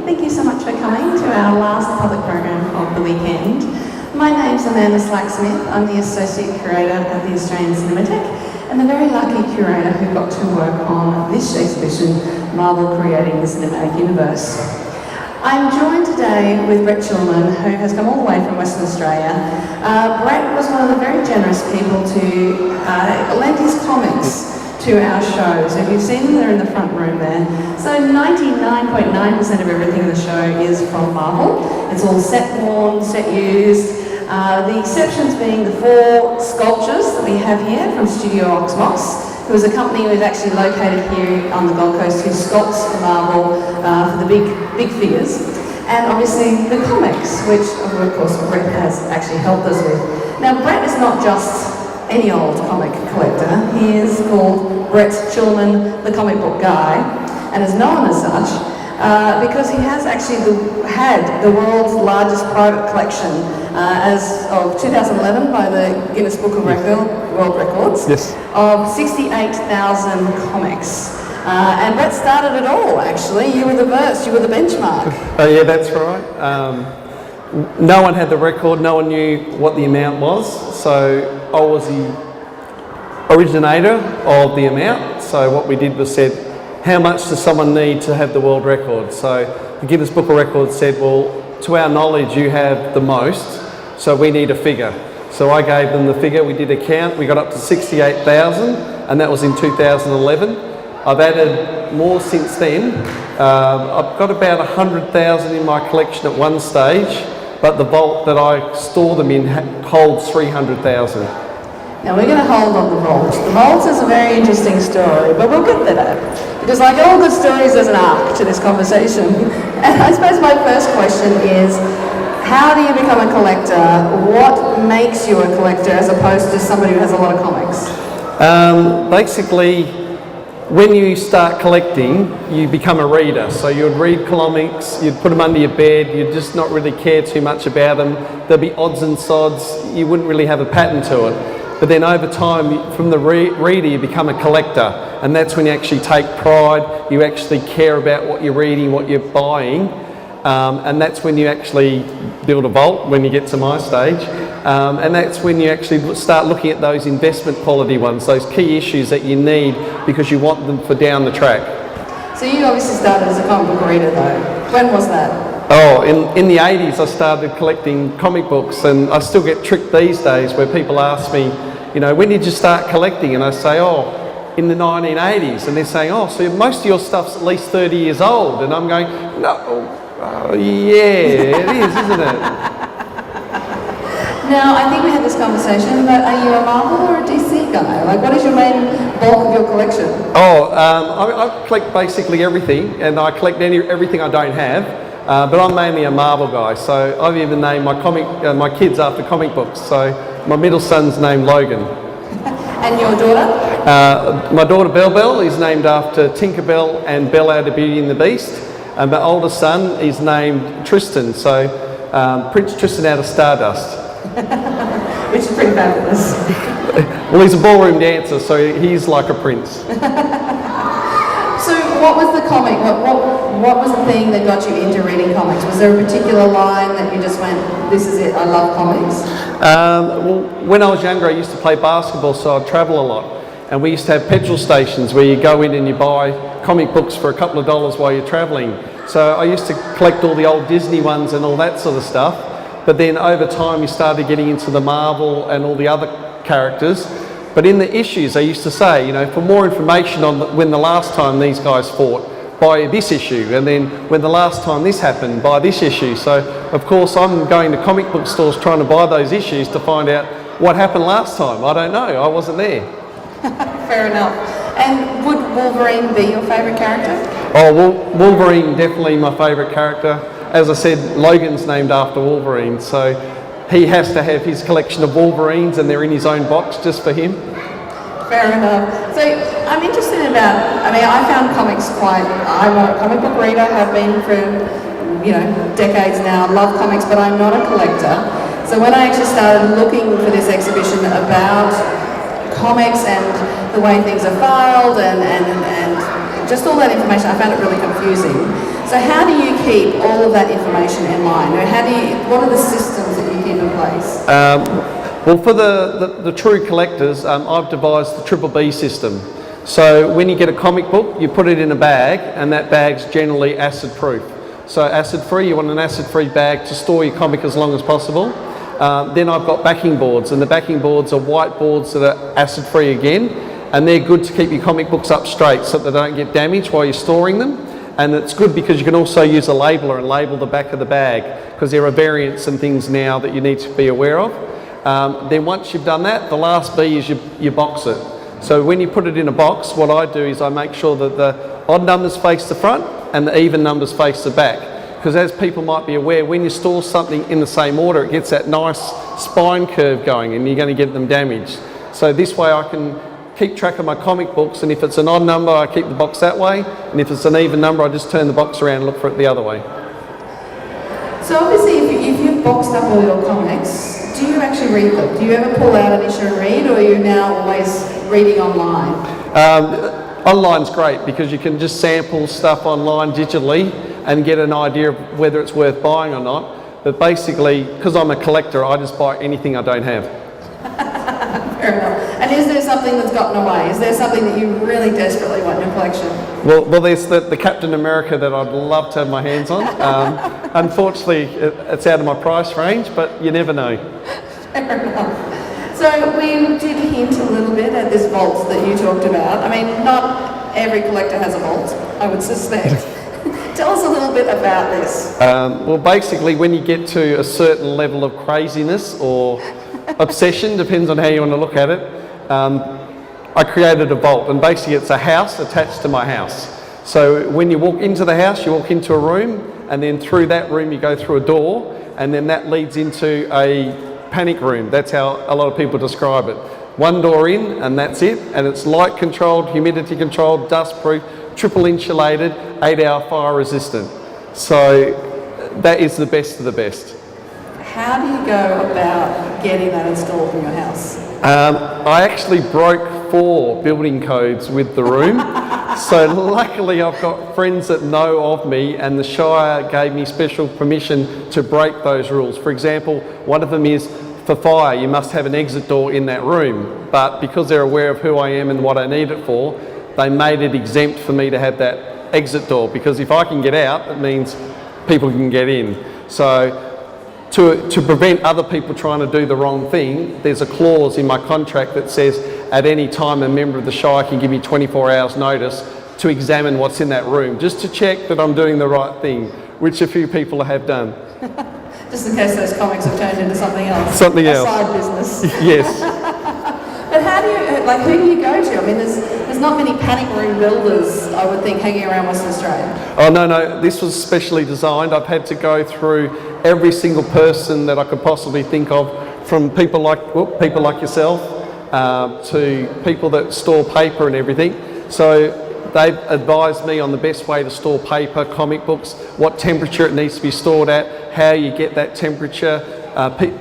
Thank you so much for coming to our last public program of the weekend. My name's Amanda Slack-Smith. I'm the Associate Curator at the Australian Cinematheque and the very lucky curator who got to work on this exhibition, Marvel Creating the Cinematic Universe. I'm joined today with Brett Chilman, who has come all the way from Western Australia. Brett was one of the very generous people to lend his comics to our show. So if you've seen them, they're in the front room there. So 99.9% of everything in the show is from Marvel. It's all set worn, set used. The exceptions being the 4 sculptures that we have here from Studio Oxmox, who is a company who is actually located here on the Gold Coast who sculpts for Marvel for the big figures. And obviously the comics, which of course Brett has actually helped us with. Now Brett is not just any old comic collector. He is called Brett Chilman, the comic book guy, and is known as such because he has actually had the world's largest private collection as of 2011 by the Guinness Book of World Records of 68,000 comics. And Brett started it all, actually. You were the verse, you were the benchmark. Oh yeah, that's right. No one had the record, no one knew what the amount was, so I was the originator of the amount. So what we did was said, how much does someone need to have the world record? So the Guinness Book of Records said, well, to our knowledge you have the most, so we need a figure. So I gave them the figure, we did a count, we got up to 68,000, and that was in 2011. I've added more since then. I've got about 100,000 in my collection at one stage, but the vault that I store them in holds 300,000. Now we're going to hold on the vault. The vault is a very interesting story, but we'll get there. Because like all good stories, there's an arc to this conversation. And I suppose my first question is, how do you become a collector? What makes you a collector as opposed to somebody who has a lot of comics? Basically, when you start collecting, you become a reader. So you'd read comics, you'd put them under your bed, you'd just not really care too much about them. There'd be odds and sods, you wouldn't really have a pattern to it. But then over time, from the reader, you become a collector. And that's when you actually take pride, you actually care about what you're reading, what you're buying. And that's when you actually build a vault, when you get to my stage. And that's when you actually start looking at those investment quality ones, those key issues that you need because you want them for down the track. So you obviously started as a comic book reader though. When was that? Oh, in the 80s I started collecting comic books, and I still get tricked these days where people ask me, you know, when did you start collecting? And I say, oh, in the 1980s. And they're saying, oh, so most of your stuff's at least 30 years old. And I'm going, no. Oh, yeah, it is, isn't it? Now, I think we had this conversation, but are you a Marvel or a DC guy? Like, what is your main bulk of your collection? Oh, I collect basically everything, and I collect everything I don't have, but I'm mainly a Marvel guy. So I've even named my kids after comic books. So my middle son's named Logan. And your daughter? My daughter Belle is named after Tinkerbell and Belle out of Beauty and the Beast. And my oldest son is named Tristan, so Prince Tristan out of Stardust. Which is pretty fabulous. Well, he's a ballroom dancer, so he's like a prince. So what was the comic? What was the thing that got you into reading comics? Was there a particular line that you just went, this is it, I love comics? Well, when I was younger, I used to play basketball, so I'd travel a lot. And we used to have petrol stations where you go in and you buy comic books for a couple of dollars while you're travelling. So I used to collect all the old Disney ones and all that sort of stuff. But then over time you started getting into the Marvel and all the other characters. But in the issues they used to say, you know, for more information on when the last time these guys fought, buy this issue. And then when the last time this happened, buy this issue. So of course I'm going to comic book stores trying to buy those issues to find out what happened last time. I don't know, I wasn't there. Fair enough. And would Wolverine be your favourite character? Oh, Wolverine, definitely my favourite character. As I said, Logan's named after Wolverine, so he has to have his collection of Wolverines and they're in his own box just for him. Fair enough. So I'm interested I found comics I'm a comic book reader, have been for, decades now, love comics, but I'm not a collector. So when I actually started looking for this exhibition about comics and the way things are filed and just all that information, I found it really confusing. So how do you keep all of that information in line? Or what are the systems that you keep in place? Well, for the true collectors, I've devised the Triple B system. So when you get a comic book, you put it in a bag, and that bag's generally acid proof. So acid free, you want an acid free bag to store your comic as long as possible. Then I've got backing boards, and the backing boards are white boards that are acid free again, and they're good to keep your comic books up straight so that they don't get damaged while you're storing them. And it's good because you can also use a labeler and label the back of the bag, because there are variants and things now that you need to be aware of. Then once you've done that, the last B is you box it. So when you put it in a box, what I do is I make sure that the odd numbers face the front and the even numbers face the back. Because as people might be aware, when you store something in the same order, it gets that nice spine curve going and you're going to get them damaged. So this way I can keep track of my comic books, and if it's an odd number, I keep the box that way, and if it's an even number, I just turn the box around and look for it the other way. So obviously if you've boxed up all your comics, do you actually read them? Do you ever pull out an issue and read, or are you now always reading online? Online's great because you can just sample stuff online digitally and get an idea of whether it's worth buying or not. But basically, because I'm a collector, I just buy anything I don't have. Fair enough. And is there something that's gotten away? Is there something that you really desperately want in your collection? Well, there's the Captain America that I'd love to have my hands on. Unfortunately, it's out of my price range, but you never know. Fair enough. So we did hint a little bit at this vault that you talked about. I mean, not every collector has a vault, I would suspect. Tell us a little bit about this. Well, basically, when you get to a certain level of craziness or obsession, depends on how you want to look at it, I created a vault, and basically it's a house attached to my house. So when you walk into the house, you walk into a room, and then through that room you go through a door, and then that leads into a panic room. That's how a lot of people describe it. One door in, and that's it, and it's light controlled, humidity controlled, dust proof, triple insulated, 8-hour fire resistant. So that is the best of the best. How do you go about getting that installed in your house? I actually broke 4 building codes with the room. So luckily I've got friends that know of me, and the Shire gave me special permission to break those rules. For example, one of them is for fire, you must have an exit door in that room. But because they're aware of who I am and what I need it for, they made it exempt for me to have that exit door, because if I can get out, it means people can get in. So to prevent other people trying to do the wrong thing, there's a clause in my contract that says at any time a member of the Shire can give me 24 hours notice to examine what's in that room, just to check that I'm doing the right thing, which a few people have done. Just in case those comics have turned into something else. Something else. A side business. Yes. But how do you, who do you go to? I mean, there's not many panic room builders, I would think, hanging around Western Australia. Oh, no, this was specially designed. I've had to go through every single person that I could possibly think of, from people like yourself, to people that store paper and everything. So they've advised me on the best way to store paper, comic books, what temperature it needs to be stored at, how you get that temperature,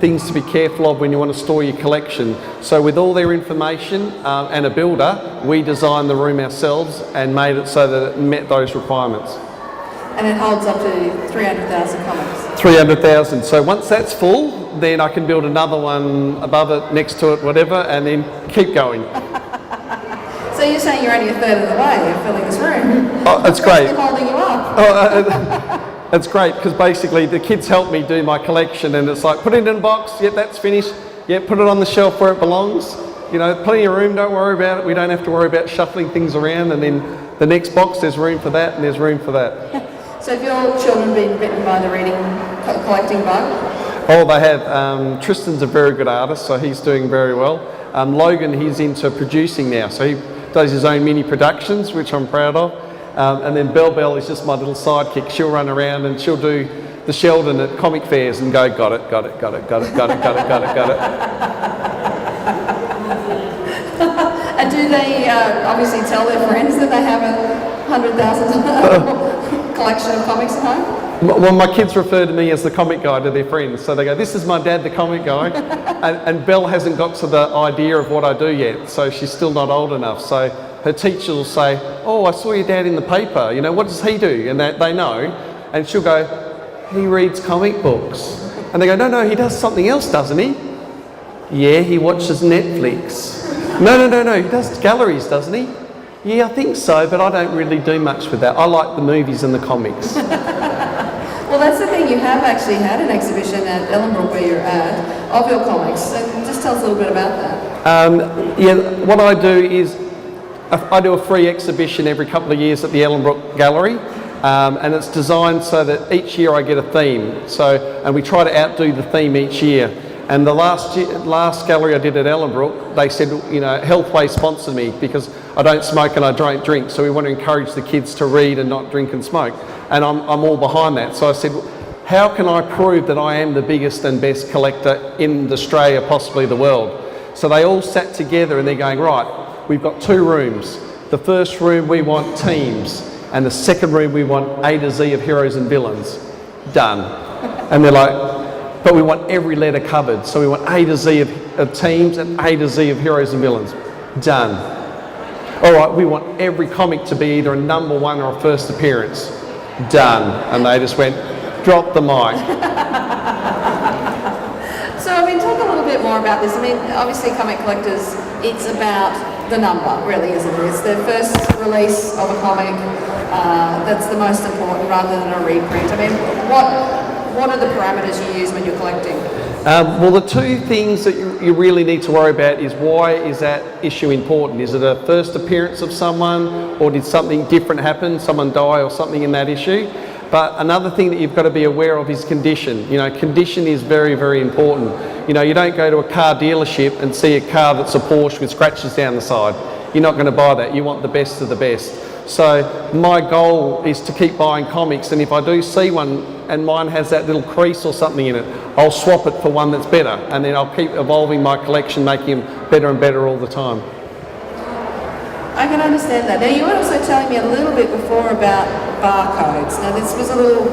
things to be careful of when you want to store your collection. So with all their information and a builder, we designed the room ourselves and made it so that it met those requirements. And it holds up to 300,000 comics. 300,000. So once that's full, then I can build another one above it, next to it, whatever, and then keep going. So you're saying you're only a third of the way of filling this room? Oh, that's great. What's holding you up? That's great, because basically the kids help me do my collection, and it's like, put it in a box, yep, that's finished, yep, put it on the shelf where it belongs. You know, plenty of room, don't worry about it. We don't have to worry about shuffling things around, and then the next box, there's room for that, and there's room for that. So have your children been bitten by the reading collecting bug? Oh, they have. Tristan's a very good artist, so he's doing very well. Logan, he's into producing now, so he does his own mini productions, which I'm proud of. And then Bell is just my little sidekick. She'll run around and she'll do the Sheldon at comic fairs and go, got it. And do they obviously tell their friends that they have a 100,000 collection of comics at home? Well, my kids refer to me as the comic guy to their friends. So they go, this is my dad, the comic guy. and Belle hasn't got to the idea of what I do yet, so she's still not old enough. So her teachers will say, "Oh, I saw your dad in the paper, you know, what does he do?" And they know, and she'll go, "He reads comic books." And they go, "No, he does something else, doesn't he?" "Yeah, he watches Netflix." No, he does galleries, doesn't he?" "Yeah, I think so, but I don't really do much with that. I like the movies and the comics." Well, that's the thing. You have actually had an exhibition at Ellenbrook where you're at of your comics. So just tell us a little bit about that. Yeah, what I do is I do a free exhibition every couple of years at the Ellenbrook Gallery, and it's designed so that each year I get a theme. And we try to outdo the theme each year. And the last gallery I did at Ellenbrook, they said, you know, Healthway sponsored me because I don't smoke and I don't drink, so we want to encourage the kids to read and not drink and smoke. And I'm all behind that. So I said, how can I prove that I am the biggest and best collector in Australia, possibly the world? So they all sat together and they're going, right, we've got 2 rooms. The first room we want teams, and the second room we want A to Z of heroes and villains. Done. And they're like, but we want every letter covered. So we want A to Z of teams and A to Z of heroes and villains. Done. All right, we want every comic to be either a number 1 or a first appearance. Done. And they just went, drop the mic. So, I mean, talk a little bit more about this. I mean, obviously, Comic Collectors, it's about the number, really, isn't it? It's the first release of a comic that's the most important rather than a reprint. I mean, what are the parameters you use when you're collecting? Well, the 2 things that you really need to worry about is, why is that issue important? Is it a first appearance of someone, or did something different happen, someone die or something in that issue? But another thing that you've got to be aware of is condition. You know, condition is very, very important. You know, you don't go to a car dealership and see a car that's a Porsche with scratches down the side. You're not going to buy that. You want the best of the best. So my goal is to keep buying comics, and if I do see one and mine has that little crease or something in it, I'll swap it for one that's better, and then I'll keep evolving my collection, making them better and better all the time. I can understand that. Now, you were also telling me a little bit before about barcodes. Now, this was a little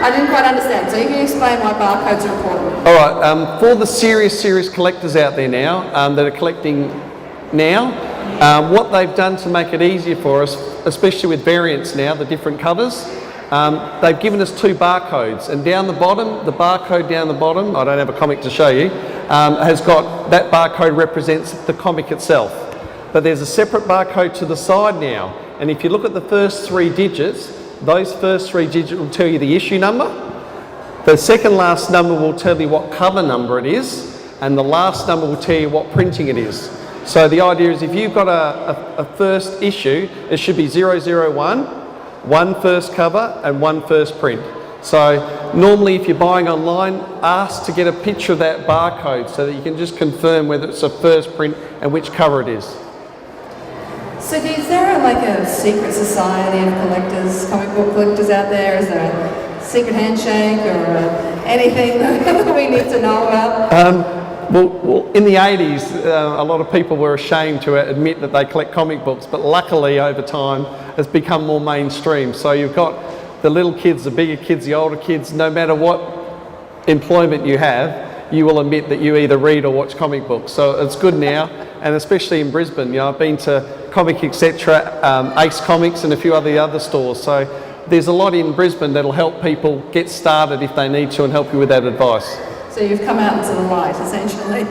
I didn't quite understand. So you can explain why barcodes are important. All right, for the serious collectors out there now that are collecting now, what they've done to make it easier for us, especially with variants now, the different covers, they've given us 2 barcodes, and down the bottom, the barcode down the bottom, I don't have a comic to show you, has got, that barcode represents the comic itself. But there's a separate barcode to the side now, and if you look at the first 3 digits, those first 3 digits will tell you the issue number. The second last number will tell you what cover number it is, and the last number will tell you what printing it is. So the idea is, if you've got a first issue, it should be 001, 1 first cover and 1 first print. So normally if you're buying online, ask to get a picture of that barcode so that you can just confirm whether it's a first print and which cover it is. So is there like a secret society of collectors, comic book collectors out there? Is there a secret handshake or anything that we need to know about? Well, in the 80s, a lot of people were ashamed to admit that they collect comic books, but luckily over time it's become more mainstream. So you've got the little kids, the bigger kids, the older kids, no matter what employment you have, you will admit that you either read or watch comic books. So it's good now, and especially in Brisbane. You know, I've been to Comic Etc., Ace Comics and a few other stores. So there's a lot in Brisbane that'll help people get started if they need to and help you with that advice. So you've come out into the light, essentially.